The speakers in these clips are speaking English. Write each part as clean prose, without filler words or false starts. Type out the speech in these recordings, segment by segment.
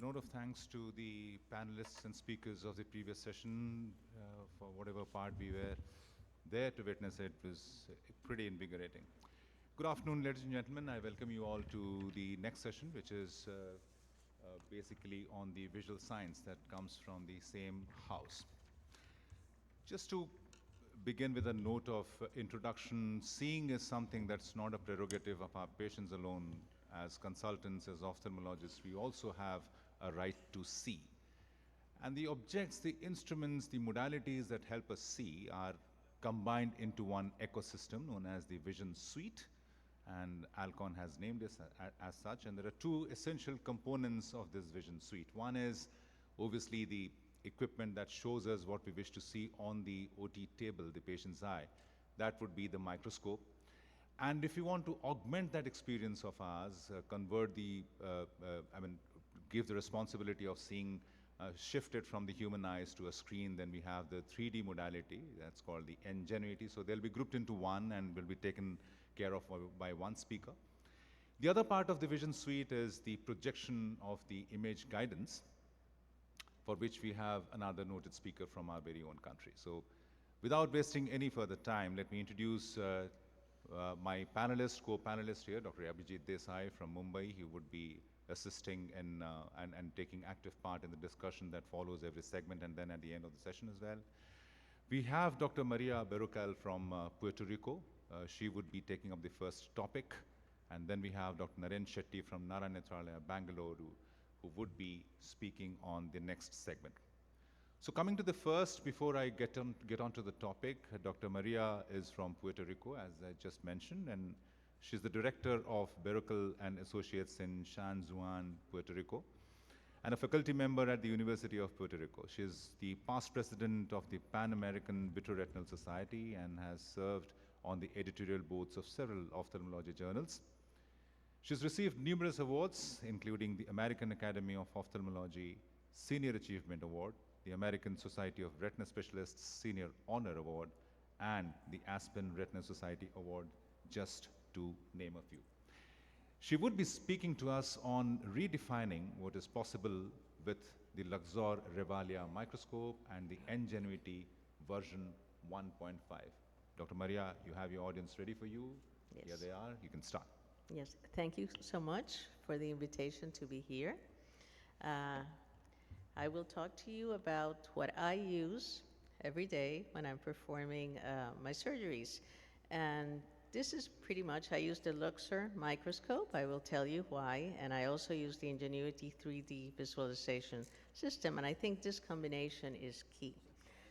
note of thanks to the panelists and speakers of the previous session for whatever part we were there to witness. It was pretty invigorating. Good afternoon, ladies and gentlemen. I welcome you all to the next session, which is basically on the visual science that comes from the same house. Just to begin with a note of introduction, seeing is something that's not a prerogative of our patients alone. As consultants, as ophthalmologists, we also have a right to see. And the objects, the instruments, the modalities that help us see are combined into one ecosystem known as the vision suite. And Alcon has named it as such. And there are two essential components of this vision suite. One is obviously the equipment that shows us what we wish to see on the OT table, the patient's eye. That would be the microscope. And if you want to augment that experience of ours, give the responsibility of seeing shifted from the human eyes to a screen, then we have the 3D modality, that's called the Ingenuity. So they'll be grouped into one and will be taken care of by one speaker. The other part of the vision suite is the projection of the image guidance, for which we have another noted speaker from our very own country. So without wasting any further time, let me introduce my co-panelist here, Dr. Abhijit Desai from Mumbai. He would be assisting in, and taking active part in the discussion that follows every segment and then at the end of the session as well. We have Dr. Maria Berrocal from Puerto Rico. She would be taking up the first topic. And then we have Dr. Naren Shetty from Naranetralaya, Bangalore, who would be speaking on the next segment. So coming to the first, before I get on to the topic, Dr. Maria is from Puerto Rico, as I just mentioned, and she's the director of Berrocal and Associates in San Juan, Puerto Rico, and a faculty member at the University of Puerto Rico. She is the past president of the Pan American Vitreoretinal Society and has served on the editorial boards of several ophthalmology journals. She's received numerous awards, including the American Academy of Ophthalmology Senior Achievement Award, the American Society of Retina Specialists Senior Honor Award, and the Aspen Retina Society Award, just to name a few. She would be speaking to us on redefining what is possible with the Luxor Revalia microscope and the Ingenuity version 1.5. Dr. Maria, you have your audience ready for you. Yes. Here they are. You can start. Yes, thank you so much for the invitation to be here. I will talk to you about what I use every day when I'm performing my surgeries. And this is pretty much, I use the Luxor microscope. I will tell you why. And I also use the Ingenuity 3D visualization system. And I think this combination is key.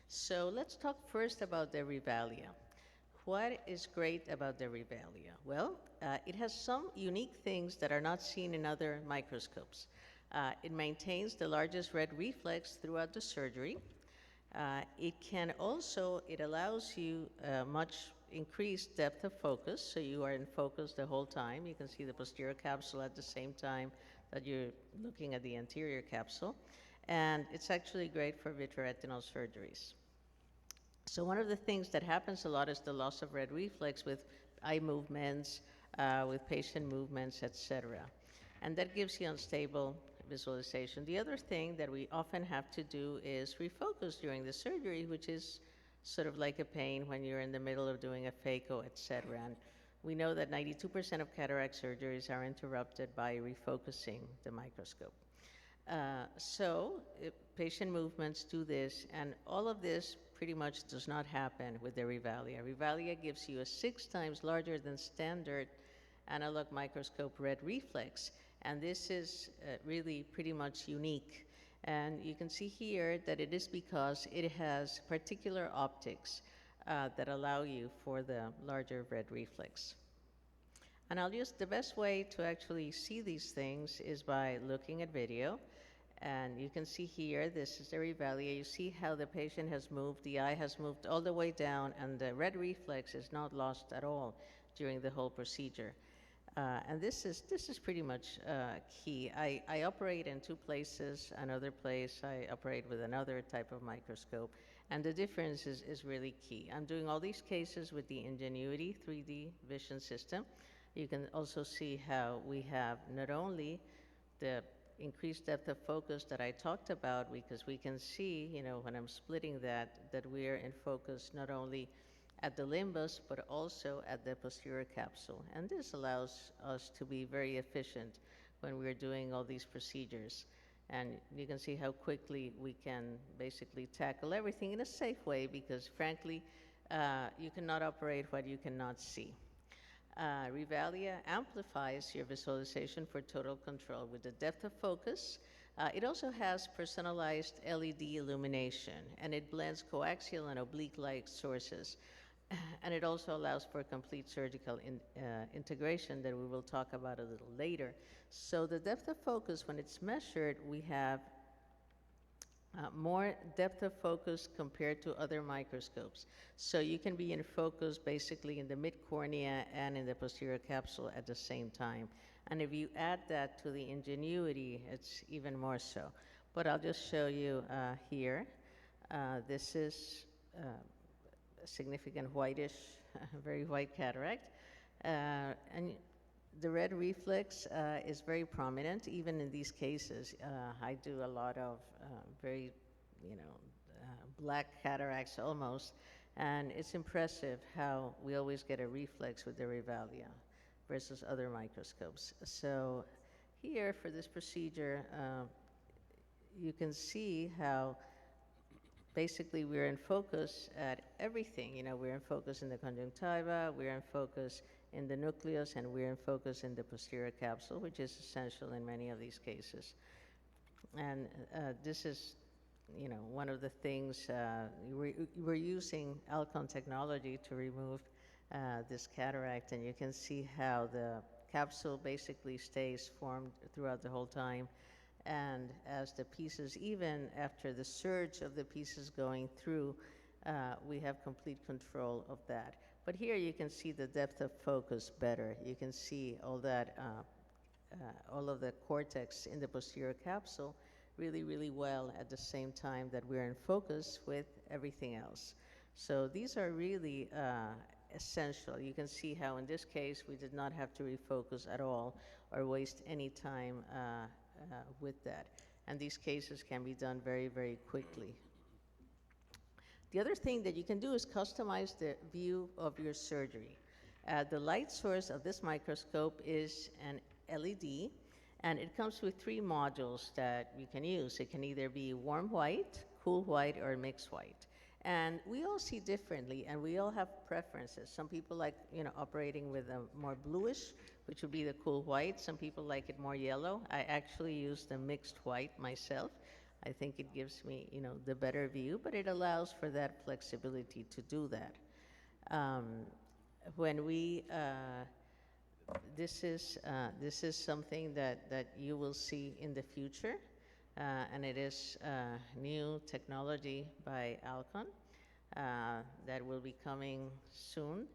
So let's talk first about the Revalia. What is great about the Revalia? Well, it has some unique things that are not seen in other microscopes. It maintains the largest red reflex throughout the surgery. It allows you much increased depth of focus, so you are in focus the whole time. You can see the posterior capsule at the same time that you're looking at the anterior capsule. And it's actually great for vitreoretinal surgeries. So one of the things that happens a lot is the loss of red reflex with eye movements, with patient movements, etc. And that gives you unstable visualization. The other thing that we often have to do is refocus during the surgery, which is sort of like a pain when you're in the middle of doing a phaco, etc. And we know that 92% of cataract surgeries are interrupted by refocusing the microscope. Patient movements do this, and all of this pretty much does not happen with the Revalia. Revalia gives you a 6 times larger than standard analog microscope red reflex, and this is really pretty much unique. And you can see here that it is because it has particular optics that allow you for the larger red reflex. And the best way to actually see these things is by looking at video. And you can see here, this is the Revalia. You see how the patient has moved, the eye has moved all the way down, and the red reflex is not lost at all during the whole procedure. And this is pretty much key. I operate in 2 places. Another place, I operate with another type of microscope. And the difference is really key. I'm doing all these cases with the Ingenuity 3D vision system. You can also see how we have not only the increased depth of focus that I talked about, because we can see, when I'm splitting that we're in focus not only at the limbus, but also at the posterior capsule. And this allows us to be very efficient when we're doing all these procedures. And you can see how quickly we can basically tackle everything in a safe way, because frankly, you cannot operate what you cannot see. Revalia amplifies your visualization for total control with the depth of focus. It also has personalized LED illumination, and it blends coaxial and oblique light sources. And it also allows for complete surgical integration that we will talk about a little later. So the depth of focus, when it's measured, we have more depth of focus compared to other microscopes. So you can be in focus basically in the mid-cornea and in the posterior capsule at the same time. And if you add that to the Ingenuity, it's even more so. But I'll just show you here. This is a significant whitish, very white cataract. And the red reflex is very prominent, even in these cases. I do a lot of very, black cataracts almost, and it's impressive how we always get a reflex with the Revalia versus other microscopes. So here, for this procedure, you can see how basically we're in focus at everything. We're in focus in the conjunctiva, we're in focus in the nucleus, and we're in focus in the posterior capsule, which is essential in many of these cases. And this is, one of the things, we're using Alcon technology to remove this cataract, and you can see how the capsule basically stays formed throughout the whole time. And as the pieces, even after the surge of the pieces going through, we have complete control of that. But here you can see the depth of focus better. You can see all that, all of the cortex in the posterior capsule really, really well at the same time that we're in focus with everything else. So these are really essential. You can see how in this case we did not have to refocus at all or waste any time with that. And these cases can be done very, very quickly. The other thing that you can do is customize the view of your surgery. The light source of this microscope is an LED, and it comes with 3 modules that you can use. It can either be warm white, cool white, or mixed white. And we all see differently, and we all have preferences. Some people like, operating with a more bluish, which would be the cool white. Some people like it more yellow. I actually use the mixed white myself. I think it gives me, the better view, but it allows for that flexibility to do that. When we, this is something that you will see in the future, and it is new technology by Alcon that will be coming soon,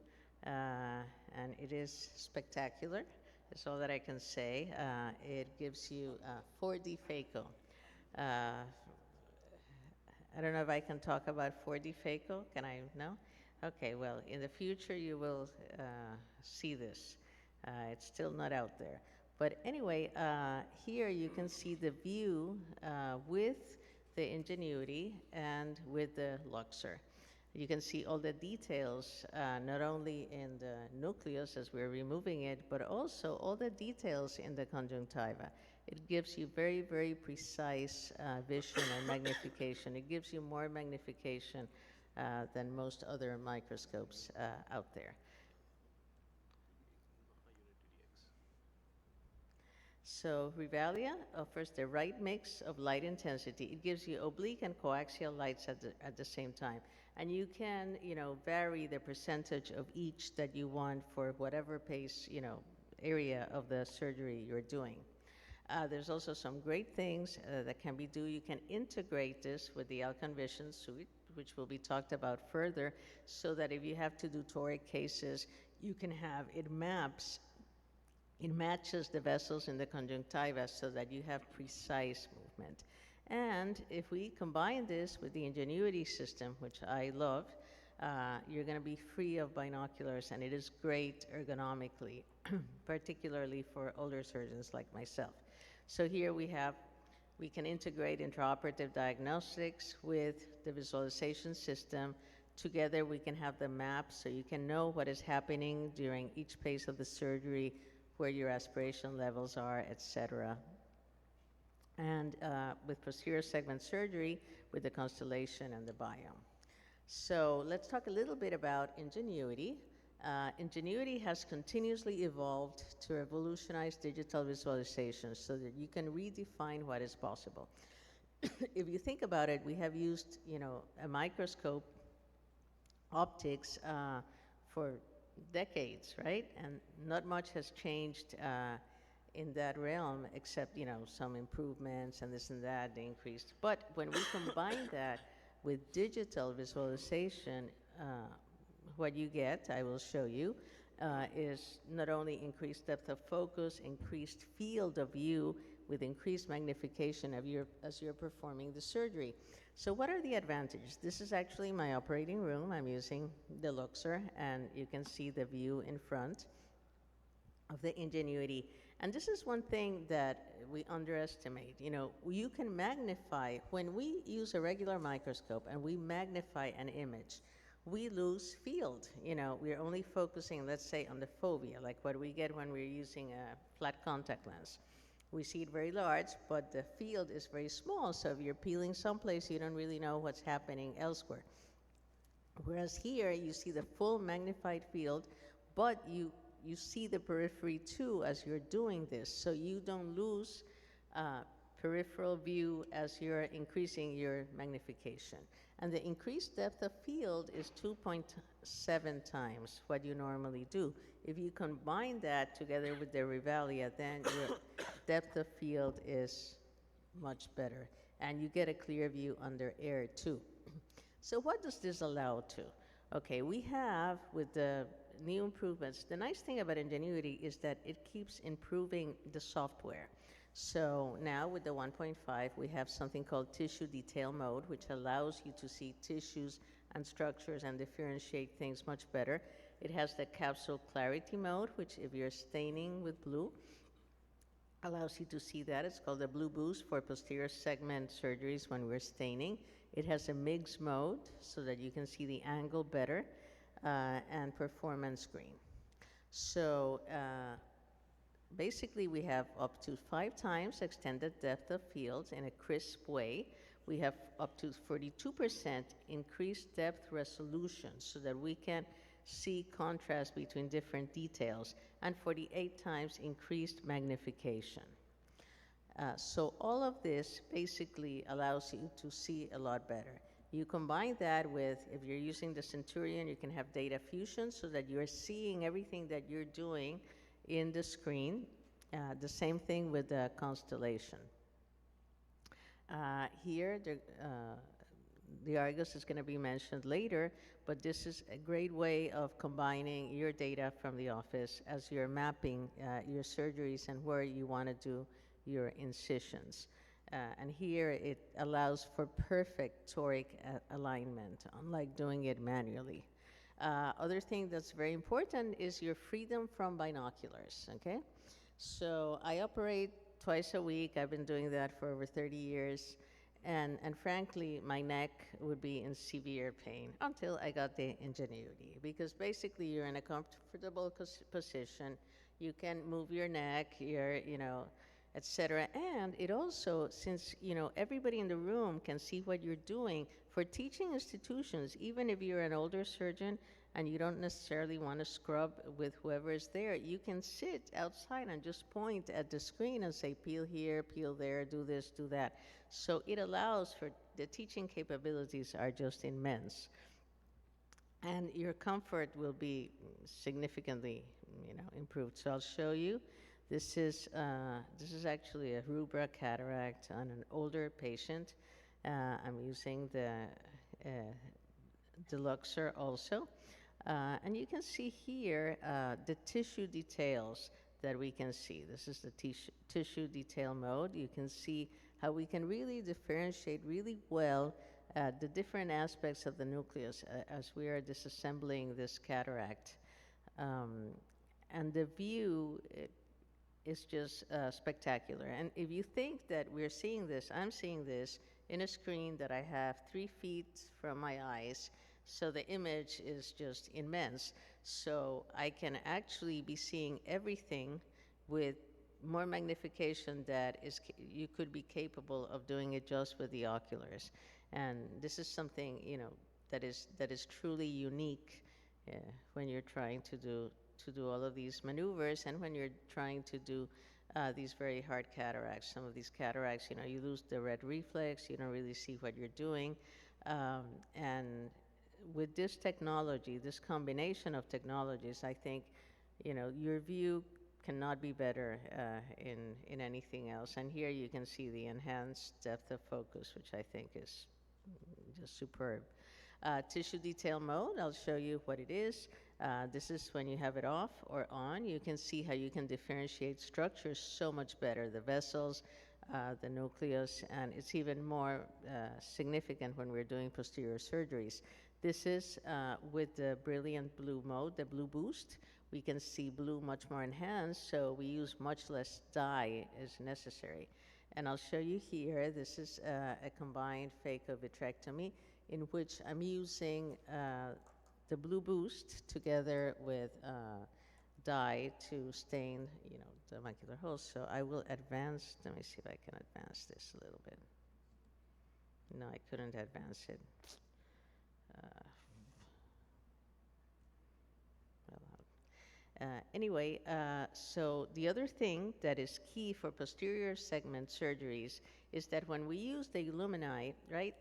and it is spectacular. That's all that I can say. It gives you 4D phaco. I don't know if I can talk about 4D phaco. Can I? No? Okay, well, in the future you will see this. It's still not out there. But anyway, here you can see the view with the Ingenuity and with the Luxor. You can see all the details, not only in the nucleus as we're removing it, but also all the details in the conjunctiva. It gives you very, very precise vision and magnification. It gives you more magnification than most other microscopes out there. So Revalia offers the right mix of light intensity. It gives you oblique and coaxial lights at the same time. And you can, vary the percentage of each that you want for whatever pace, area of the surgery you're doing. There's also some great things that can be done. You can integrate this with the Alcon Vision Suite, which will be talked about further, so that if you have to do toric cases, you can have, it matches the vessels in the conjunctiva so that you have precise movement. And if we combine this with the Ingenuity system, which I love, you're going to be free of binoculars, and it is great ergonomically, particularly for older surgeons like myself. So here we can integrate intraoperative diagnostics with the visualization system. Together we can have the map so you can know what is happening during each phase of the surgery, where your aspiration levels are, etc. And with posterior segment surgery, with the constellation and the biome. So let's talk a little bit about Ingenuity. Ingenuity has continuously evolved to revolutionize digital visualization so that you can redefine what is possible. If you think about it, we have used, a microscope, optics, for decades, right? And not much has changed in that realm, except, some improvements and this and that, they increased. But when we combine that with digital visualization, what you get, I will show you, is not only increased depth of focus, increased field of view with increased magnification as you're performing the surgery. So what are the advantages? This is actually my operating room. I'm using the Luxor, and you can see the view in front of the Ingenuity. And this is one thing that we underestimate. You can magnify, when we use a regular microscope and we magnify an image, we lose field. We're only focusing, let's say, on the fovea, like what we get when we're using a flat contact lens. We see it very large, but the field is very small, so if you're peeling someplace, you don't really know what's happening elsewhere. Whereas here, you see the full magnified field, but you see the periphery too as you're doing this, so you don't lose peripheral view as you're increasing your magnification. And the increased depth of field is 2.7 times what you normally do. If you combine that together with the Revalia, then your depth of field is much better. And you get a clear view under air too. So what does this allow to? Okay, we have, with the new improvements, the nice thing about Ingenuity is that it keeps improving the software. So now with the 1.5, we have something called tissue detail mode, which allows you to see tissues and structures and differentiate things much better. It has the capsule clarity mode, which if you're staining with blue, allows you to see that. It's called the Blue Boost for posterior segment surgeries when we're staining. It has a MIGS mode so that you can see the angle better, and performance screen. So basically we have up to 5 times extended depth of field in a crisp way. We have up to 42% increased depth resolution so that we can see contrast between different details, and 48 times increased magnification. So all of this basically allows you to see a lot better. You combine that with, if you're using the Centurion, you can have data fusion so that you're seeing everything that you're doing in the screen. The same thing with the Constellation. Here, the AIOS is going to be mentioned later, but this is a great way of combining your data from the office as you're mapping your surgeries and where you want to do your incisions. And here it allows for perfect toric alignment, unlike doing it manually. Other thing that's very important is your freedom from binoculars, okay? So I operate twice a week. I've been doing that for over 30 years. And frankly, my neck would be in severe pain until I got the Ingenuity, because basically you're in a comfortable position. You can move your neck, etc. And it also, since everybody in the room can see what you're doing, for teaching institutions, even if you're an older surgeon and you don't necessarily want to scrub with whoever is there, you can sit outside and just point at the screen and say, peel here, peel there, do this, do that. So it allows for, the teaching capabilities are just immense. And your comfort will be significantly, improved. So I'll show you. This is actually a rubra cataract on an older patient. I'm using the Luxor also. And you can see here the tissue details that we can see. This is the tissue detail mode. You can see how we can really differentiate really well the different aspects of the nucleus as we are disassembling this cataract. And the view, is just spectacular. And if you think that we're seeing this, I'm seeing this in a screen that I have 3 feet from my eyes, so the image is just immense. So I can actually be seeing everything with more magnification that you could be capable of doing it just with the oculars. And this is something, that is truly unique when you're trying to do all of these maneuvers, and when you're trying to do these very hard cataracts. Some of these cataracts, you lose the red reflex, you don't really see what you're doing. And with this technology, this combination of technologies, I think, your view cannot be better in anything else. And here you can see the enhanced depth of focus, which I think is just superb. Tissue detail mode, I'll show you what it is. This is when you have it off or on. You can see how you can differentiate structures so much better, the vessels, the nucleus, and it's even more significant when we're doing posterior surgeries. This is with the brilliant blue mode, the blue boost. We can see blue much more enhanced, so we use much less dye as necessary. And I'll show you here, this is a combined phaco-vitrectomy in which I'm using the blue boost together with dye to stain, the macular holes. So I will advance, let me see if I can advance this a little bit. No, I couldn't advance it. Anyway, so the other thing that is key for posterior segment surgeries is that when we use the Illumini, right,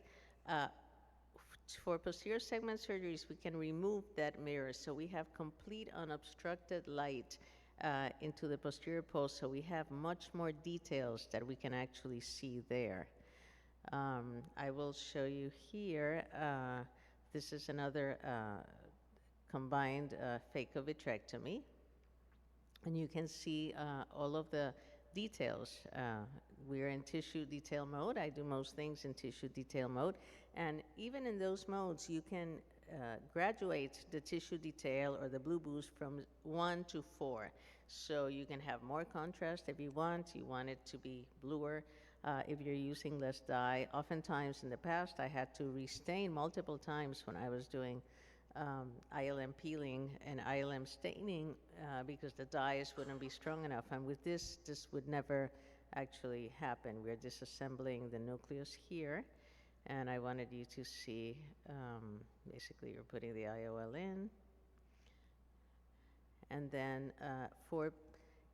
for posterior segment surgeries, we can remove that mirror, so we have complete unobstructed light into the posterior post, so we have much more details that we can actually see there. I will show you here, this is another combined phaco-vitrectomy, and you can see all of the details. We're in tissue detail mode. I do most things in tissue detail mode, and even in those modes, you can graduate the tissue detail or the blue boost from 1 to 4. So you can have more contrast if you want. You want it to be bluer if you're using less dye. Oftentimes in the past, I had to restain multiple times when I was doing ILM peeling and ILM staining because the dyes wouldn't be strong enough. And with this would never actually happen. We're disassembling the nucleus here, and I wanted you to see, basically you're putting the IOL in. And then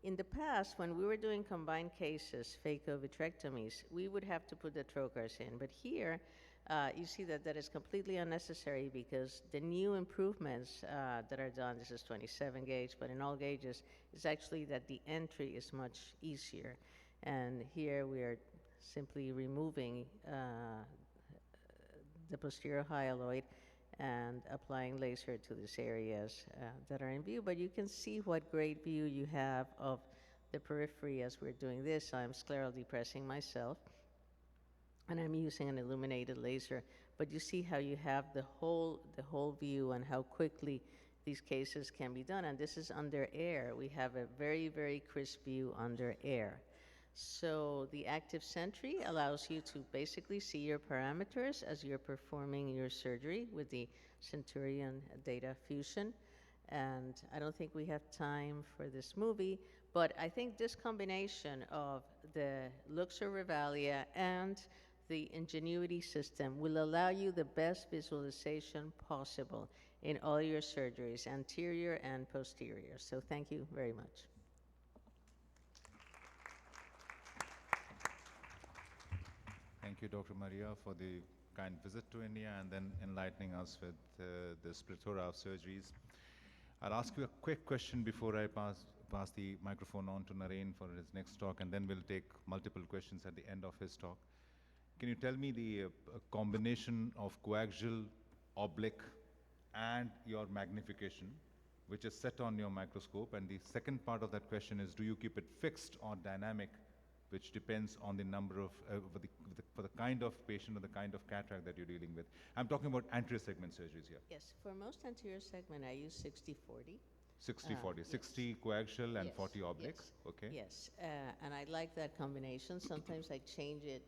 in the past, when we were doing combined cases, phaco-vitrectomies, we would have to put the trocars in. But here, you see that is completely unnecessary because the new improvements that are done, this is 27 gauge, but in all gauges, is actually that the entry is much easier. And here we are simply removing the posterior hyaloid and applying laser to these areas that are in view. But you can see what great view you have of the periphery as we're doing this. I'm scleral depressing myself, and I'm using an illuminated laser. But you see how you have the whole view and how quickly these cases can be done. And this is under air. We have a very, very crisp view under air. So the active sentry allows you to basically see your parameters as you're performing your surgery with the Centurion data fusion. And I don't think we have time for this movie, but I think this combination of the Luxor Revalia and the Ingenuity system will allow you the best visualization possible in all your surgeries, anterior and posterior. So thank you very much. Thank you, Dr. Maria, for the kind visit to India and then enlightening us with this plethora of surgeries. I'll ask you a quick question before I pass the microphone on to Naren for his next talk, and then we'll take multiple questions at the end of his talk. Can you tell me the combination of coaxial, oblique, and your magnification, which is set on your microscope? And the second part of that question is, do you keep it fixed or dynamic, which depends on the number of, for the kind of patient or the kind of cataract that you're dealing with? I'm talking about anterior segment surgeries here. Yes, for most anterior segment, I use 60-40. 60-40, Yes. 60 coaxial and Yes, 40 oblique. yes, Okay. yes. And I like that combination. Sometimes I change it,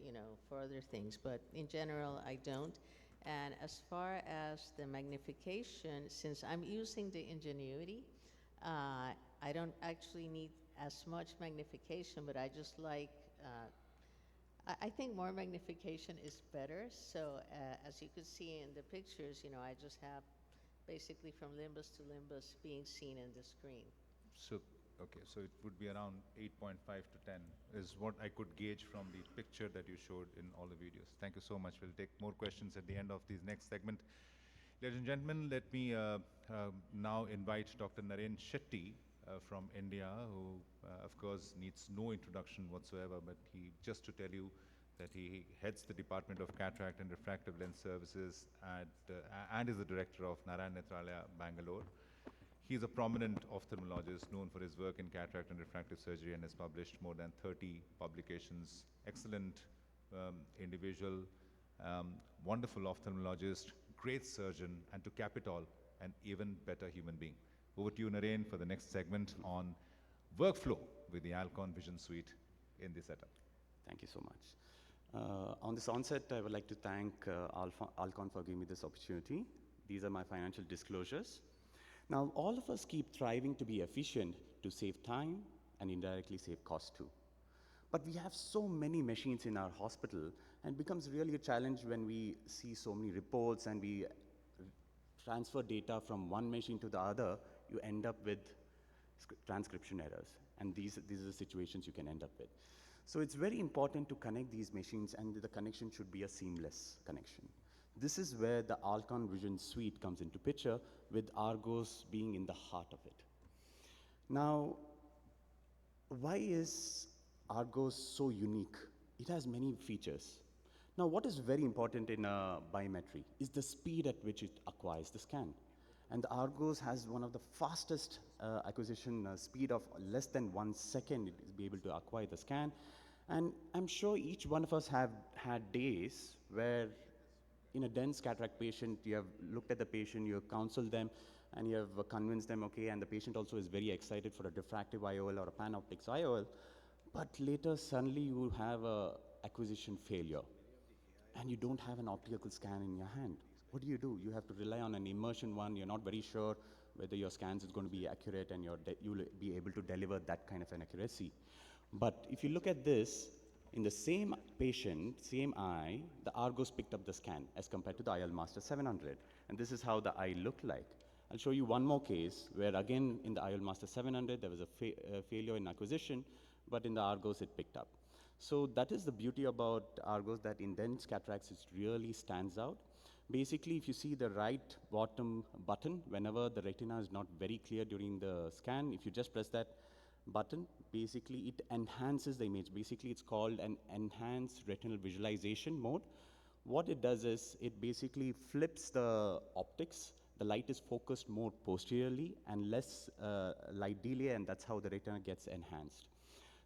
for other things, but in general, I don't. And as far as the magnification, since I'm using the Ingenuity, I don't actually need as much magnification, but I just like, I think more magnification is better. So as you could see in the pictures, I just have basically from limbus to limbus being seen in the screen. So, okay, so it would be around 8.5 to 10 is what I could gauge from the picture that you showed in all the videos. Thank you so much. We'll take more questions at the end of this next segment. Ladies and gentlemen, let me now invite Dr. Naren Shetty from India, who, of course, needs no introduction whatsoever, but just to tell you that he heads the Department of Cataract and Refractive Lens Services and is the director of Narayan Nethralaya, Bangalore. He is a prominent ophthalmologist known for his work in cataract and refractive surgery and has published more than 30 publications. Excellent individual, wonderful ophthalmologist, great surgeon, and to cap it all, an even better human being. Over to you, Naren, for the next segment on workflow with the Alcon Vision Suite in this setup. Thank you so much. On this onset, I would like to thank Alcon for giving me this opportunity. These are my financial disclosures. Now, all of us keep striving to be efficient to save time and indirectly save cost too. But we have so many machines in our hospital, and it becomes really a challenge when we see so many reports and we transfer data from one machine to the other. You end up with transcription errors, and these are the situations you can end up with. So it's very important to connect these machines, and the connection should be a seamless connection. This is where the Alcon Vision Suite comes into picture, with Argos being in the heart of it. Now, why is Argos so unique? It has many features. Now, what is very important in biometry is the speed at which it acquires the scan. And the Argos has one of the fastest acquisition speed of less than 1 second. It is be able to acquire the scan. And I'm sure each one of us have had days where in a dense cataract patient, you have looked at the patient, you have counseled them, and you have convinced them, okay, and the patient also is very excited for a diffractive IOL or a panoptics IOL, but later suddenly you have a acquisition failure, and you don't have an optical scan in your hand. What do? You have to rely on an immersion one. You're not very sure whether your scans is going to be accurate and you'll be able to deliver that kind of an accuracy. But if you look at this, in the same patient, same eye, the Argos picked up the scan as compared to the IOL Master 700. And this is how the eye looked like. I'll show you one more case where, again, in the IOL Master 700, there was a failure in acquisition, but in the Argos, it picked up. So that is the beauty about Argos, that in dense cataracts, it really stands out. Basically, if you see the right bottom button, whenever the retina is not very clear during the scan, if you just press that button, basically it enhances the image. Basically, it's called an enhanced retinal visualization mode. What it does is it basically flips the optics. The light is focused more posteriorly and less light delay, and that's how the retina gets enhanced.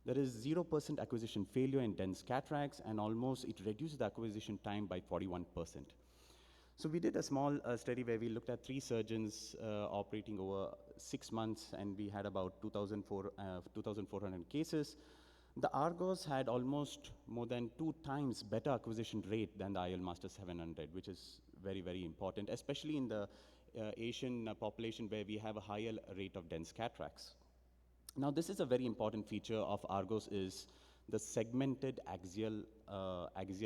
There is 0% acquisition failure in dense cataracts, and almost it reduces the acquisition time by 41%. So we did a small study where we looked at 3 surgeons operating over 6 months, and we had about 2,400 cases. The Argos had almost more than 2 times better acquisition rate than the IOL Master 700, which is very, very important, especially in the Asian population where we have a higher rate of dense cataracts. Now, this is a very important feature of Argos, is the segmented axial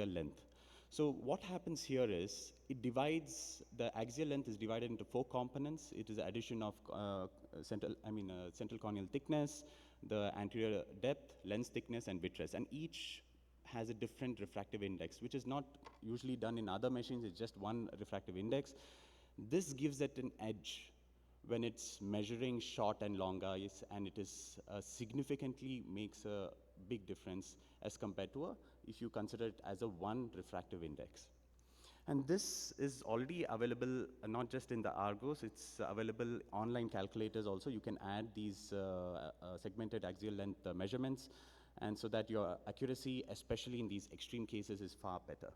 length. So what happens here is the axial length is divided into 4 components. It is the addition of central corneal thickness, the anterior depth, lens thickness, and vitreous. And each has a different refractive index, which is not usually done in other machines. It's just one refractive index. This gives it an edge when it's measuring short and long eyes, and it is significantly makes a big difference as compared to if you consider it as a one refractive index. And this is already available not just in the Argos, it's available online calculators also. You can add these segmented axial length measurements, and so that your accuracy, especially in these extreme cases, is far better.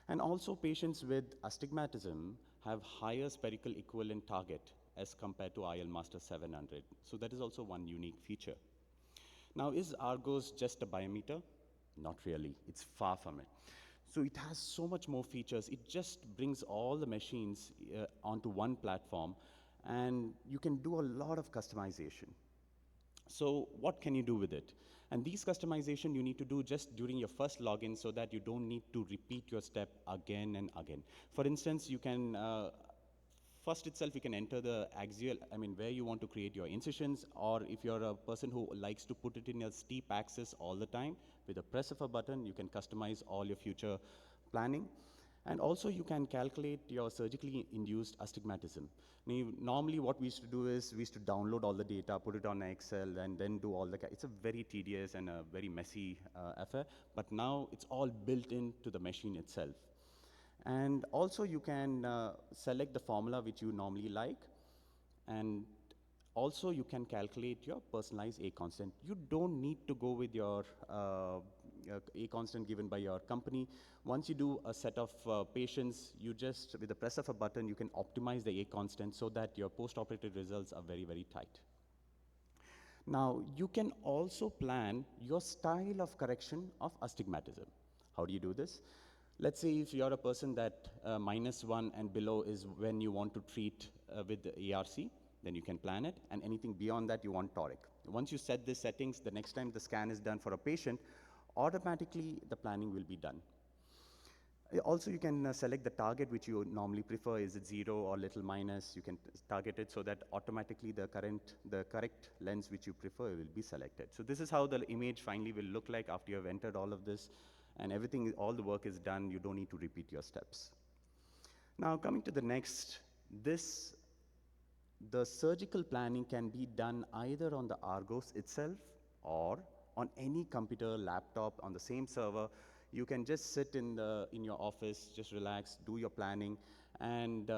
And also patients with astigmatism have higher spherical equivalent target as compared to IL Master 700. So that is also one unique feature. Now, is Argos just a biometer? Not really, it's far from it. So it has so much more features. It just brings all the machines onto one platform, and you can do a lot of customization. So what can you do with it? And these customization you need to do just during your first login so that you don't need to repeat your step again and again. For instance, you can, first itself you can enter the axial, where you want to create your incisions, or if you're a person who likes to put it in a steep axis all the time, with a press of a button, you can customize all your future planning. And also you can calculate your surgically induced astigmatism. Normally what we used to do is we used to download all the data, put it on Excel, and then do all the, it's a very tedious and a very messy affair, but now it's all built into the machine itself. And also you can select the formula which you normally like, and also you can calculate your personalized A constant. You don't need to go with your A constant given by your company. Once you do a set of patients, you just, with the press of a button, you can optimize the A constant so that your post-operative results are very, very tight. Now, you can also plan your style of correction of astigmatism. How do you do this? Let's say if you're a person that -1 and below is when you want to treat with the ARC, then you can plan it, and anything beyond that you want toric. Once you set these settings, the next time the scan is done for a patient, automatically the planning will be done. Also, you can select the target which you normally prefer. Is it 0 or little minus? You can target it so that automatically the correct lens which you prefer will be selected. So this is how the image finally will look like after you have entered all of this, and everything, all the work is done. You don't need to repeat your steps. Now, coming to the next, the surgical planning can be done either on the Argos itself or on any computer, laptop, on the same server. You can just sit in your office, just relax, do your planning, and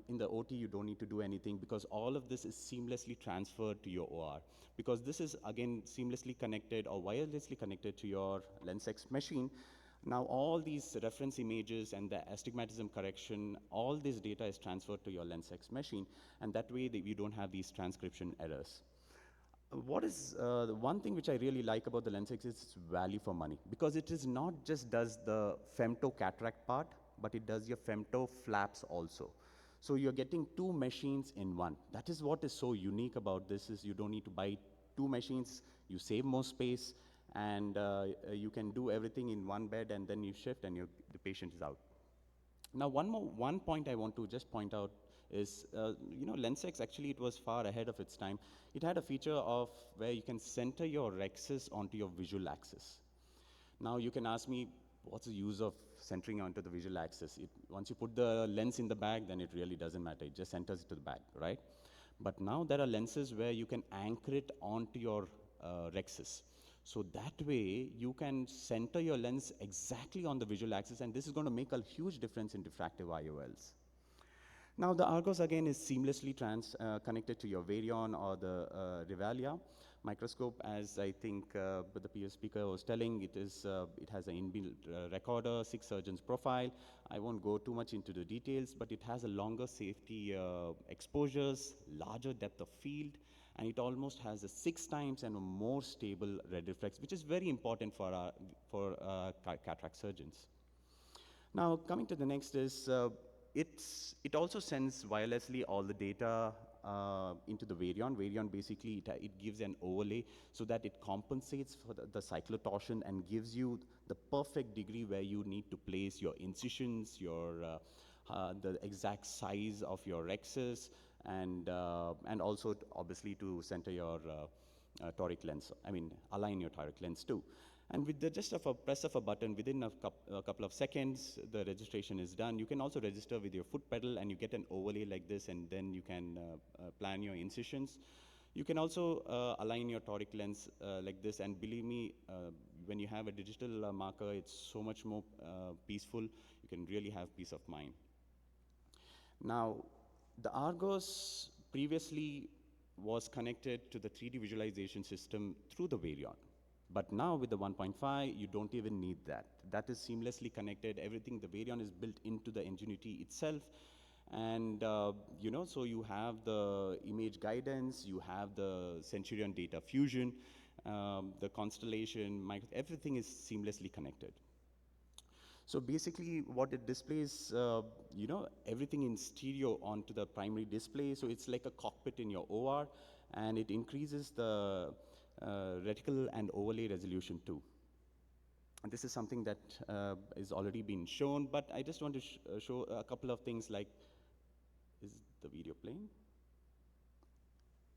in the OT you don't need to do anything because all of this is seamlessly transferred to your OR. Because this is again seamlessly connected or wirelessly connected to your LensX machine. Now all these reference images and the astigmatism correction, all this data is transferred to your LensX machine, and that way you don't have these transcription errors. What is the one thing which I really like about the LensX is its value for money, because it is not just does the femto cataract part, but it does your femto flaps also. So you're getting two machines in one. That is what is so unique about this, is you don't need to buy two machines, you save more space, and you can do everything in one bed, and then you shift and the patient is out. Now one point I want to just point out is, LensX actually, it was far ahead of its time. It had a feature of where you can center your rexes onto your visual axis. Now you can ask me, what's the use of centering onto the visual axis? Once you put the lens in the bag, then it really doesn't matter. It just centers it to the bag, right? But now there are lenses where you can anchor it onto your rexes. So that way, you can center your lens exactly on the visual axis, and this is going to make a huge difference in diffractive IOLs. Now, the Argos, again, is seamlessly connected to your Varion or the Revalia microscope. As I think the previous speaker was telling, it has an inbuilt recorder, 6 surgeons profile. I won't go too much into the details, but it has a longer safety exposures, larger depth of field, and it almost has a 6 times and a more stable red reflex, which is very important for cataract surgeons. Now, coming to the next is, it also sends wirelessly all the data into the Varion. Varion basically, it gives an overlay so that it compensates for the cyclotorsion and gives you the perfect degree where you need to place your incisions, the exact size of your rexes, and also obviously to center your toric lens, align your toric lens too. And with just a press of a button, within a couple of seconds, the registration is done. You can also register with your foot pedal, and you get an overlay like this, and then you can plan your incisions. You can also align your toric lens like this, and believe me, when you have a digital marker, it's so much more peaceful. You can really have peace of mind. Now, the Argos previously was connected to the 3D visualization system through the Varion. But now with the 1.5, you don't even need that. That is seamlessly connected. Everything, the Varion is built into the Ingenuity itself. And so you have the image guidance, you have the Centurion data fusion, the constellation, everything is seamlessly connected. So basically what it displays, everything in stereo onto the primary display. So it's like a cockpit in your OR, and it increases the reticle and overlay resolution too. And this is something that is already been shown, but I just want to show a couple of things like, is the video playing?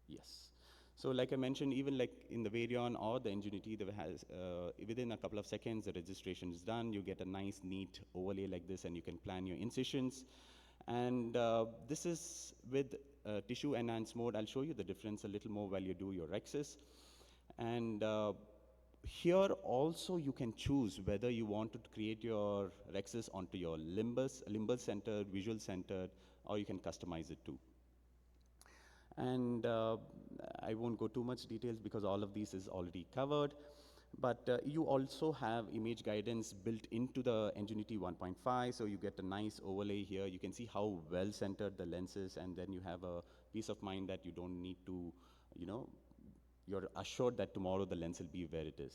Yes. So like I mentioned, even like in the Varion or the Ingenuity, within a couple of seconds, the registration is done. You get a nice, neat overlay like this, and you can plan your incisions. And this is with tissue enhanced mode. I'll show you the difference a little more while you do your rexes. And here also you can choose whether you want to create your rexes onto your limbus centered, visual centered, or you can customize it too. And I won't go too much details because all of these is already covered. But you also have image guidance built into the Ingenuity 1.5, so you get a nice overlay here. You can see how well-centered the lens is, and then you have a peace of mind that you don't need to, you're assured that tomorrow the lens will be where it is.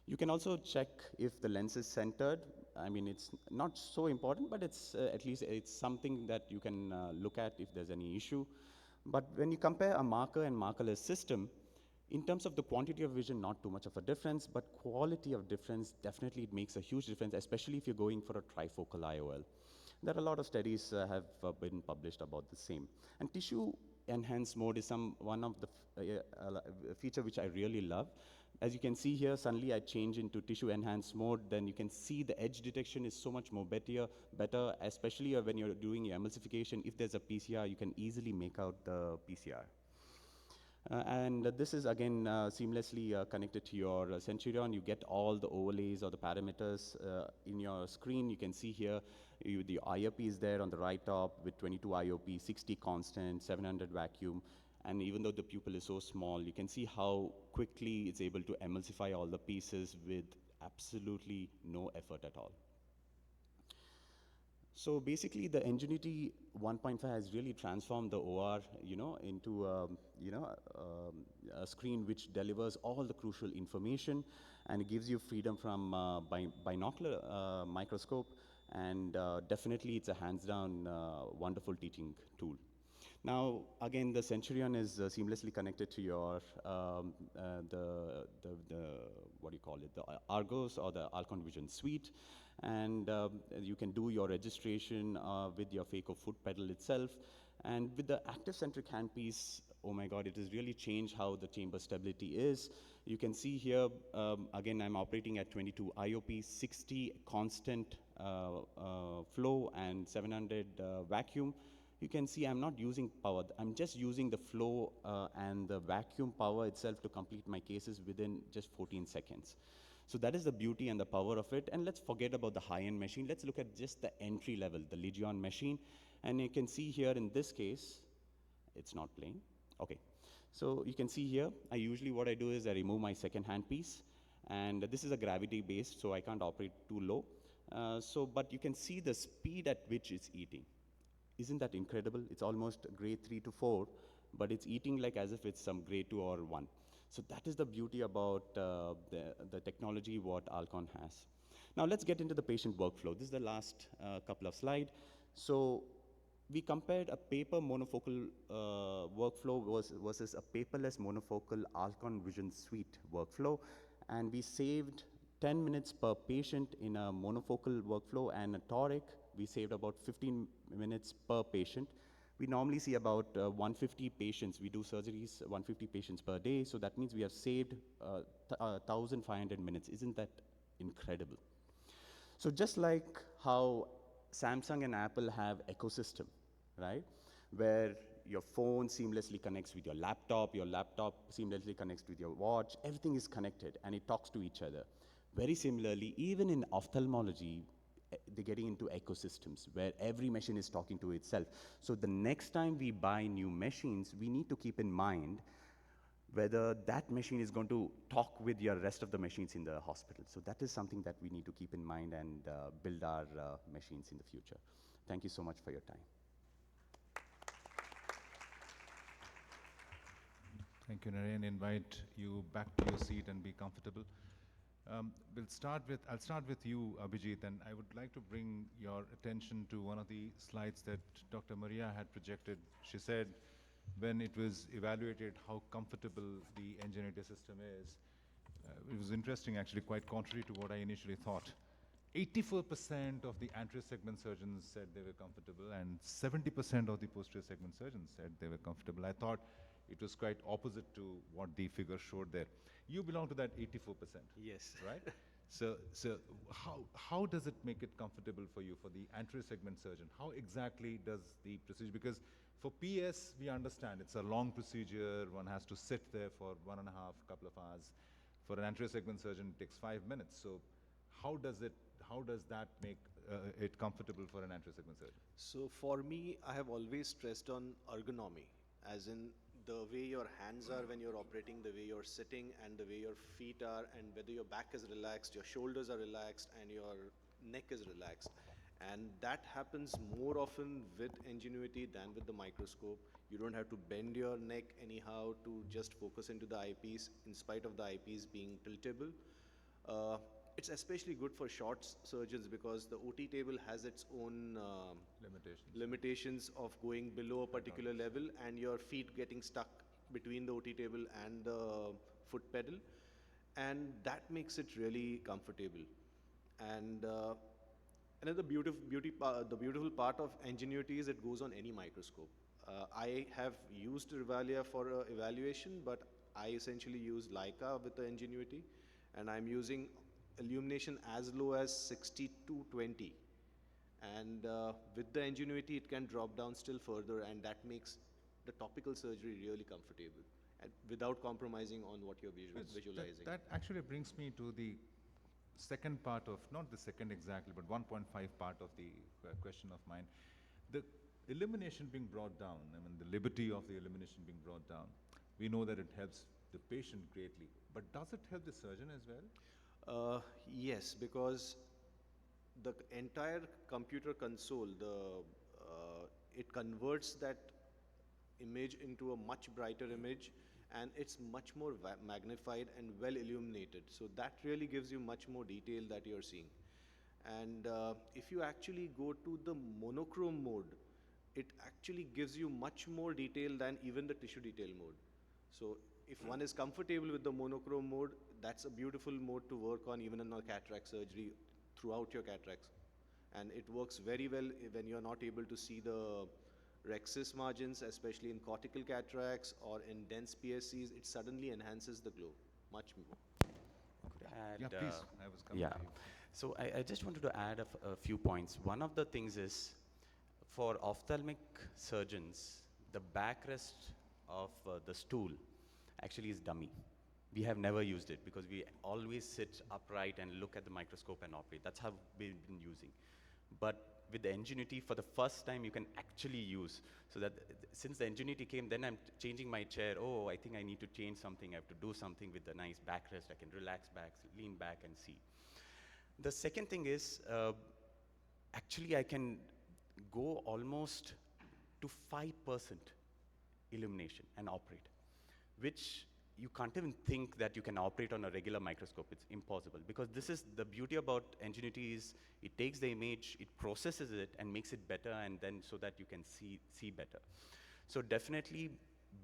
You can also check if the lens is centered. I mean, it's not so important, but it's at least it's something that you can look at if there's any issue. But when you compare a marker and markerless system, in terms of the quantity of vision, not too much of a difference, but quality of difference, definitely it makes a huge difference, especially if you're going for a trifocal IOL. There are a lot of studies have been published about the same. And tissue enhanced mode is one of the feature which I really love. As you can see here, suddenly I change into tissue enhanced mode, then you can see the edge detection is so much more better, especially when you're doing your emulsification. If there's a PCR, you can easily make out the PCR. And this is again seamlessly connected to your Centurion. You get all the overlays or the parameters in your screen. You can see here the IOP is there on the right top with 22 IOP, 60 constant, 700 vacuum. And even though the pupil is so small, you can see how quickly it's able to emulsify all the pieces with absolutely no effort at all. So basically, the Ingenuity 1.5 has really transformed the OR, into a screen which delivers all the crucial information, and it gives you freedom from binocular microscope, and definitely it's a hands-down wonderful teaching tool. Now, again, the Centurion is seamlessly connected to your what do you call it, the Argos or the Alcon Vision Suite, and you can do your registration with your phaco foot pedal itself. And with the active centric handpiece, oh my God, it has really changed how the chamber stability is. You can see here, again, I'm operating at 22 IOP, 60 constant flow, and 700 vacuum. You can see I'm not using power. I'm just using the flow and the vacuum power itself to complete my cases within just 14 seconds. So that is the beauty and the power of it. And let's forget about the high-end machine. Let's look at just the entry level, the Legion machine. And you can see here in this case, it's not playing. Okay. So you can see here, what I do is I remove my second hand piece. And this is a gravity based, so I can't operate too low. But you can see the speed at which it's eating. Isn't that incredible? It's almost grade 3 to 4, but it's eating like as if it's some grade 2 or 1. So that is the beauty about the technology what Alcon has. Now let's get into the patient workflow. This is the last couple of slides. So we compared a paper monofocal workflow versus a paperless monofocal Alcon Vision Suite workflow, and we saved 10 minutes per patient in a monofocal workflow, and a toric, we saved about 15 minutes per patient. We normally see about 150 patients. We do surgeries, 150 patients per day, so that means we have saved 1,500 minutes. Isn't that incredible? So just like how Samsung and Apple have ecosystem, right? Where your phone seamlessly connects with your laptop seamlessly connects with your watch, everything is connected and it talks to each other. Very similarly, even in ophthalmology, they're getting into ecosystems where every machine is talking to itself. So the next time we buy new machines, we need to keep in mind whether that machine is going to talk with your rest of the machines in the hospital. So that is something that we need to keep in mind and build our machines in the future. Thank you so much for your time. Thank you, Naren. Invite you back to your seat and be comfortable. I'll start with you, Abhijit, and I would like to bring your attention to one of the slides that Dr. Maria had projected. She said when it was evaluated how comfortable the Ingenuity system is, it was interesting, actually, quite contrary to what I initially thought. 84% of the anterior segment surgeons said they were comfortable, and 70% of the posterior segment surgeons said they were comfortable. I thought it was quite opposite to what the figure showed there. You belong to that 84%. Yes. Right? So how does it make it comfortable for you, for the anterior segment surgeon? How exactly does the procedure, because for PS, we understand it's a long procedure, one has to sit there for 1.5 couple of hours. For an anterior segment surgeon, it takes 5 minutes. So how does that make it comfortable for an anterior segment surgeon? So for me, I have always stressed on ergonomy, as in the way your hands are when you're operating, the way you're sitting, and the way your feet are, and whether your back is relaxed, your shoulders are relaxed, and your neck is relaxed. And that happens more often with Ingenuity than with the microscope. You don't have to bend your neck anyhow to just focus into the eyepiece, in spite of the eyepiece being tiltable. It's especially good for short surgeons because the OT table has its own limitations of going below a particular level and your feet getting stuck between the OT table and the foot pedal, and that makes it really comfortable. And another the beautiful part of Ingenuity is it goes on any microscope. I have used Rivalia for evaluation, but I essentially use Leica with the Ingenuity, and I'm using illumination as low as 60-20, and with the Ingenuity it can drop down still further, and that makes the topical surgery really comfortable and without compromising on what you're visualizing. That actually brings me to the second part of, not the second exactly, but 1.5 part of the question of mine. The illumination being brought down, I mean the liberty of the illumination being brought down, we know that it helps the patient greatly, but does it help the surgeon as well? Yes, because the entire computer console, it converts that image into a much brighter image, and it's much more magnified and well illuminated. So that really gives you much more detail that you're seeing. And if you actually go to the monochrome mode, it actually gives you much more detail than even the tissue detail mode. So if one is comfortable with the monochrome mode, that's a beautiful mode to work on even in a cataract surgery throughout your cataracts. And it works very well when you're not able to see the rhexis margins, especially in cortical cataracts or in dense PSCs. It suddenly enhances the glow much more. Yeah, please. I was coming to you. So I just wanted to add a few points. One of the things is, for ophthalmic surgeons, the backrest of the stool actually is dummy. We have never used it because we always sit upright and look at the microscope and operate. That's how we've been using. But with the Ingenuity, for the first time, you can actually use. So that since the Ingenuity came, then I'm changing my chair. Oh, I think I need to change something. I have to do something with the nice backrest. I can relax back, lean back and see. The second thing is, actually I can go almost to 5% illumination and operate, which you can't even think that you can operate on a regular microscope. It's impossible, because this is the beauty about Ingenuity is it takes the image, it processes it and makes it better, and then so that you can see better. So definitely,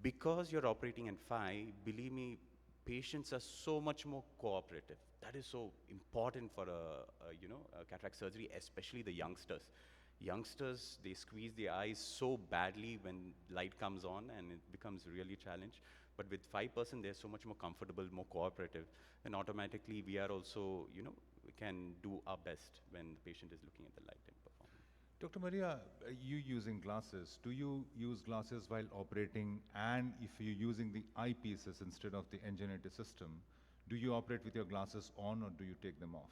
because you're operating in 5, believe me, patients are so much more cooperative. That is so important for a cataract surgery, especially the youngsters. Youngsters, they squeeze the eyes so badly when light comes on, and it becomes really a challenge. But with 5%, they're so much more comfortable, more cooperative, and automatically we are also, we can do our best when the patient is looking at the light and performing. Dr. Maria, you using glasses, do you use glasses while operating? And if you're using the eyepieces instead of the Ingenuity system, do you operate with your glasses on or do you take them off?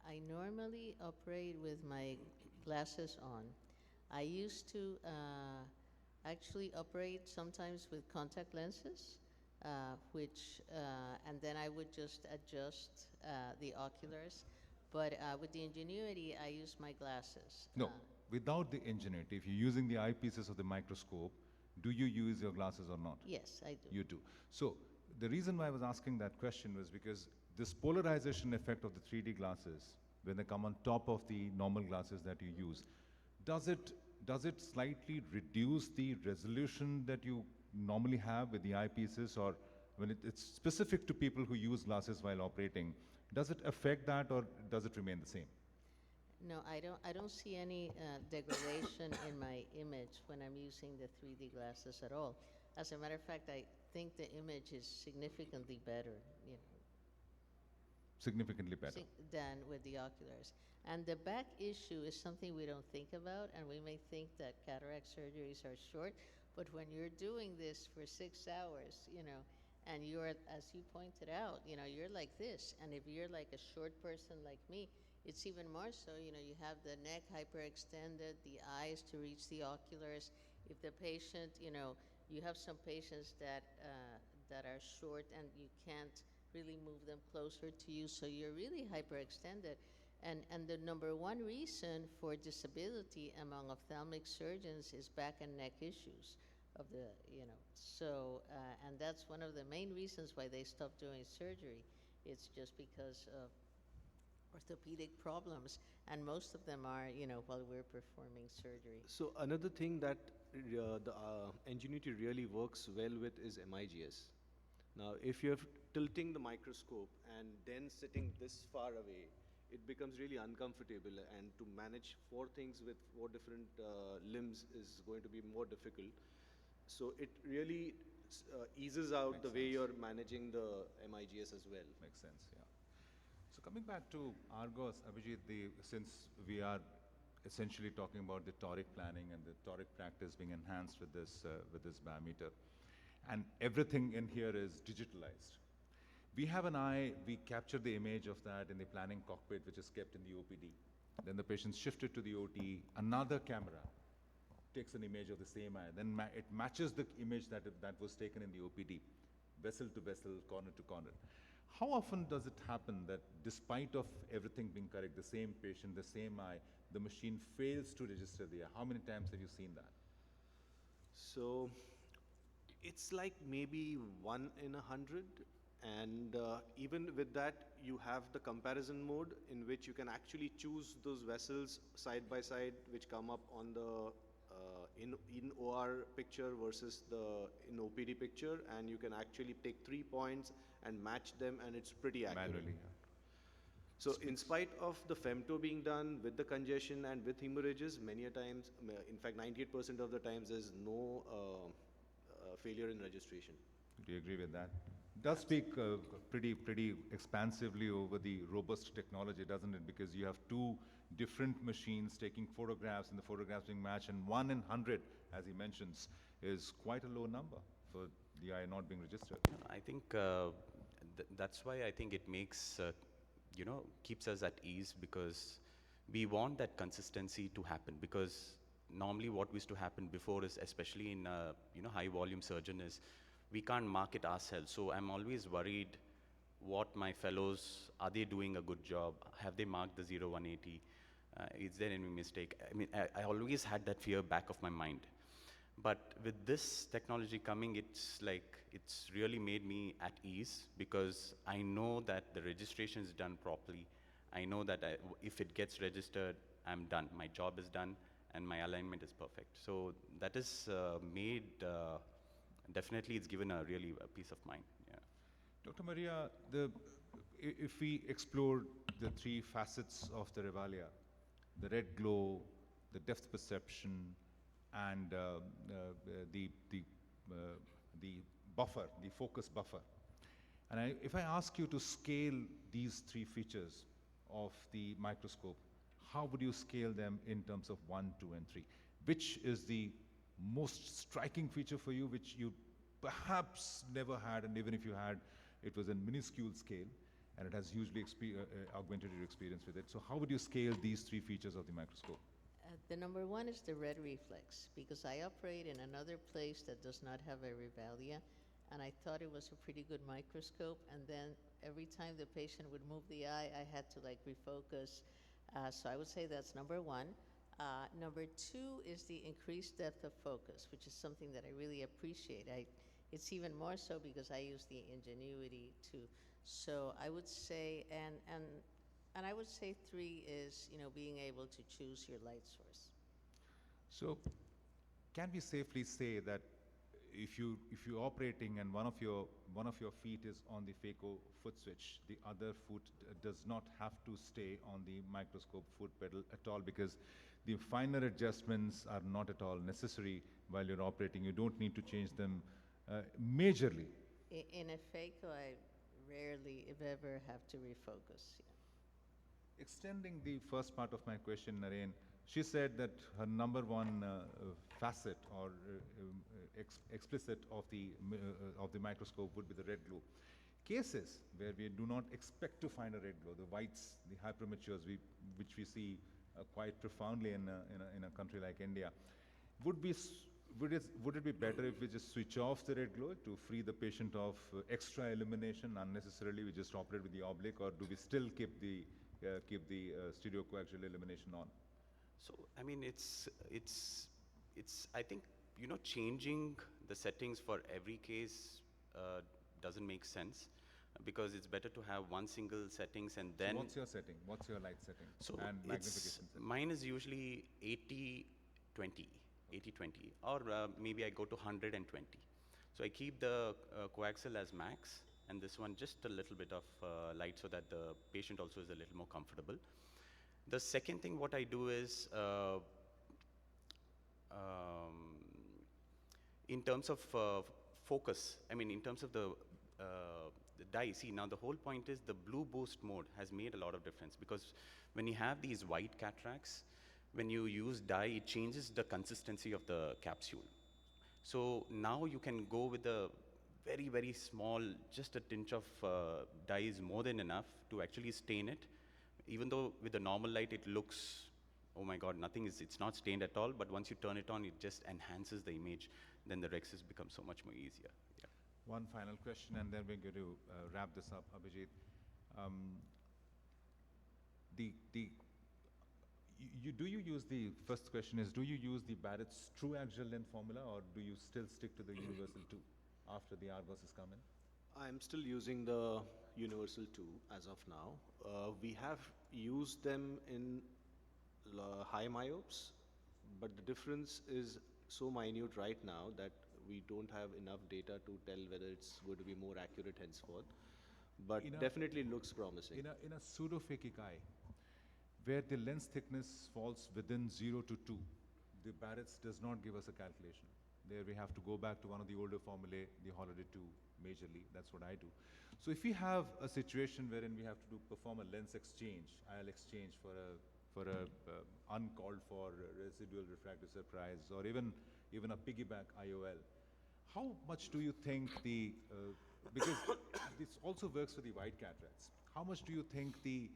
I normally operate with my glasses on. I used to actually operate sometimes with contact lenses, and then I would just adjust the oculars. But with the Ingenuity, I use my glasses. No, without the Ingenuity, if you're using the eyepieces of the microscope, do you operate with your glasses on or do you take them off? I Do you use your glasses or not? Yes, I do. You do. So the reason why I was asking that question was because this polarization effect of the 3D glasses, when they come on top of the normal glasses that you use, does it slightly reduce the resolution that you normally have with the eyepieces, or when it's specific to people who use glasses while operating, does it affect that or does it remain the same? No, I don't see any degradation in my image when I'm using the 3D glasses at all. As a matter of fact, I think the image is significantly better, you know, Significantly better. than with the oculars. And the back issue is something we don't think about, and we may think that cataract surgeries are short, but when you're doing this for 6 hours, you know, and you're, as you pointed out, you know, you're like this, and if you're like a short person like me, it's even more so, you know, you have the neck hyperextended, the eyes to reach the oculars. If the patient, you know, you have some patients that are short and you can't really move them closer to you, so you're really hyperextended. And the number one reason for disability among ophthalmic surgeons is back and neck issues of the, you know, so, and that's one of the main reasons why they stopped doing surgery. It's just because of orthopedic problems, and most of them are, you know, while we're performing surgery. So another thing that the Ingenuity really works well with is MIGS. Now, if you're tilting the microscope and then sitting this far away, it becomes really uncomfortable, and to manage 4 things with 4 different limbs is going to be more difficult. So it really eases out Makes the way sense. you're managing the MIGS as well. Makes sense, yeah. So coming back to Argos, Abhijit, since we are essentially talking about the toric planning and the toric practice being enhanced with this biometer, and everything in here is digitalized. We have an eye, we capture the image of that in the planning cockpit, which is kept in the OPD. Then the patient's shifted to the OT, another camera takes an image of the same eye, then it matches the image that was taken in the OPD, vessel to vessel, corner to corner. How often does it happen that despite of everything being correct, the same patient, the same eye, the machine fails to register the eye? How many times have you seen that? So it's like maybe 1 in 100, and even with that, you have the comparison mode in which you can actually choose those vessels side by side, which come up on the in OR picture versus the in OPD picture, and you can actually take 3 points and match them, and it's pretty accurate. Manually, yeah. So in spite of the femto being done with the congestion and with hemorrhages, many a times, in fact 98% of the times, there's no failure in registration. Do you agree with that? Does speak pretty expansively over the robust technology, doesn't it? Because you have 2 different machines taking photographs and the photographs being matched, and 1 in 100, as he mentions, is quite a low number for the eye not being registered. I think that's why I think it makes, keeps us at ease, because we want that consistency to happen. Because normally what used to happen before is, especially in high volume surgeon, is we can't mark it ourselves. So I'm always worried what my fellows, are they doing a good job? Have they marked the 0180? Is there any mistake? I mean, I always had that fear back of my mind. But with this technology coming, it's really made me at ease, because I know that the registration is done properly. I know that if it gets registered, I'm done. My job is done, and my alignment is perfect. So that is made, definitely it's given a peace of mind. Yeah. Dr. Maria, if we explore the 3 facets of the Revalia, the red glow, the depth perception, and the buffer, the focus buffer. And if I ask you to scale these 3 features of the microscope, how would you scale them in terms of 1, 2, and 3? Which is the most striking feature for you, which you perhaps never had, and even if you had, it was a minuscule scale, and it has hugely augmented your experience with it. So how would you scale these 3 features of the microscope? The number one is the red reflex, because I operate in another place that does not have a Revalia, and I thought it was a pretty good microscope, and then every time the patient would move the eye, I had to refocus. So I would say that's number one. Number two is the increased depth of focus, which is something that I really appreciate. It's even more so because I use the Ingenuity too. So I would say, and I would say three is, being able to choose your light source. So, can we safely say that if you're operating and one of your feet is on the phaco foot switch, the other foot does not have to stay on the microscope foot pedal at all, because the finer adjustments are not at all necessary while you're operating. You don't need to change them majorly. In a phaco, I rarely, if ever, have to refocus. Yeah. Extending the first part of my question, Naren, she said that her number one facet or explicit of the microscope would be the red glow. Cases where we do not expect to find a red glow, the whites, the hypermatures, which we see quite profoundly in a country like India, would it be better if we just switch off the red glow to free the patient of extra illumination unnecessarily? We just operate with the oblique, or do we still keep the stereocoaxial illumination on? So, I mean, I think, changing the settings for every case doesn't make sense, because it's better to have one single settings and then. So what's your setting? What's your light setting? So and magnification setting? Mine is usually 80-20, 80-20, or maybe I go to 120. So I keep the coaxial as max, and this one just a little bit of light so that the patient also is a little more comfortable. The second thing what I do is, in terms of focus, I mean in terms of the dye, see now the whole point is the blue boost mode has made a lot of difference, because when you have these white cataracts, when you use dye, it changes the consistency of the capsule. So now you can go with a very, very small, just a tinge of dye is more than enough to actually stain it. Even though with the normal light it looks, oh my God, it's not stained at all, but once you turn it on, it just enhances the image. Then the rexes become so much more easier. Yeah. One final question, and then we're going to wrap this up, Abhijit. First question is, do you use the Barrett's true axial length formula, or do you still stick to the universal 2 after the ARGOS has come in? I'm still using the Universal 2 as of now. We have used them in high myopes, but the difference is so minute right now that we don't have enough data to tell whether it's going to be more accurate henceforth. But definitely looks promising. In a pseudophakic eye, where the lens thickness falls within 0 to 2, the Barrett's does not give us a calculation. There we have to go back to one of the older formulae, the Holiday 2, majorly. That's what I do. So if we have a situation wherein we have to perform a lens exchange, IL exchange for a uncalled for residual refractive surprise, or even a piggyback IOL, how much do you think because this also works for the white cataracts, how much do you think the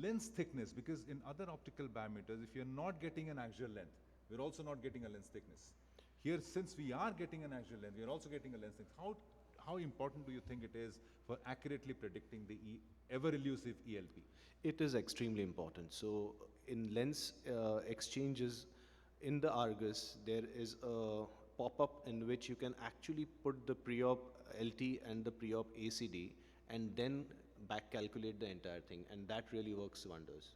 lens thickness, because in other optical biometers, if you're not getting an axial length, we're also not getting a lens thickness. Here, since we are getting an axial length, we are also getting a lens thickness. How important do you think it is for accurately predicting the ever-elusive ELP? It is extremely important. So in lens exchanges in the ARGOS, there is a pop-up in which you can actually put the pre-op LT and the pre-op ACD and then back calculate the entire thing, and that really works wonders.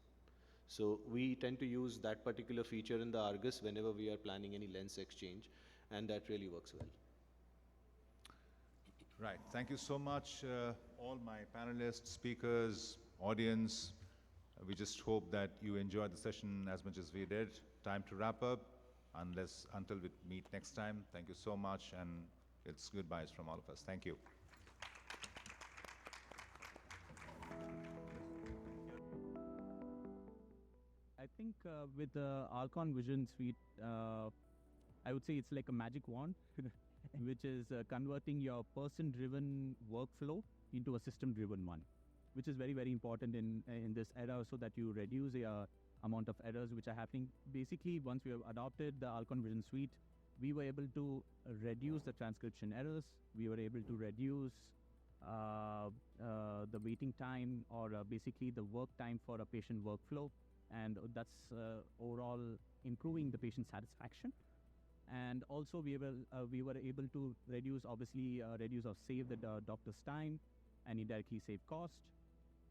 So we tend to use that particular feature in the ARGOS whenever we are planning any lens exchange, and that really works well. Right. Thank you so much, all my panelists, speakers, audience. We just hope that you enjoyed the session as much as we did. Time to wrap up. Until we meet next time, thank you so much, and it's goodbyes from all of us. Thank you. I think with the Alcon Vision Suite, I would say it's like a magic wand, which is converting your person-driven workflow into a system-driven one, which is very, very important in this era, so that you reduce the amount of errors which are happening. Basically, once we have adopted the Alcon Vision Suite, we were able to reduce the transcription errors. We were able to reduce the waiting time, or basically the work time for a patient workflow. and that's overall improving the patient satisfaction. And also we were able to reduce save the doctor's time and indirectly save cost,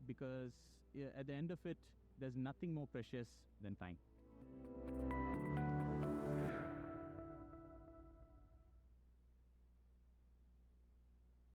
because at the end of it, there's nothing more precious than time.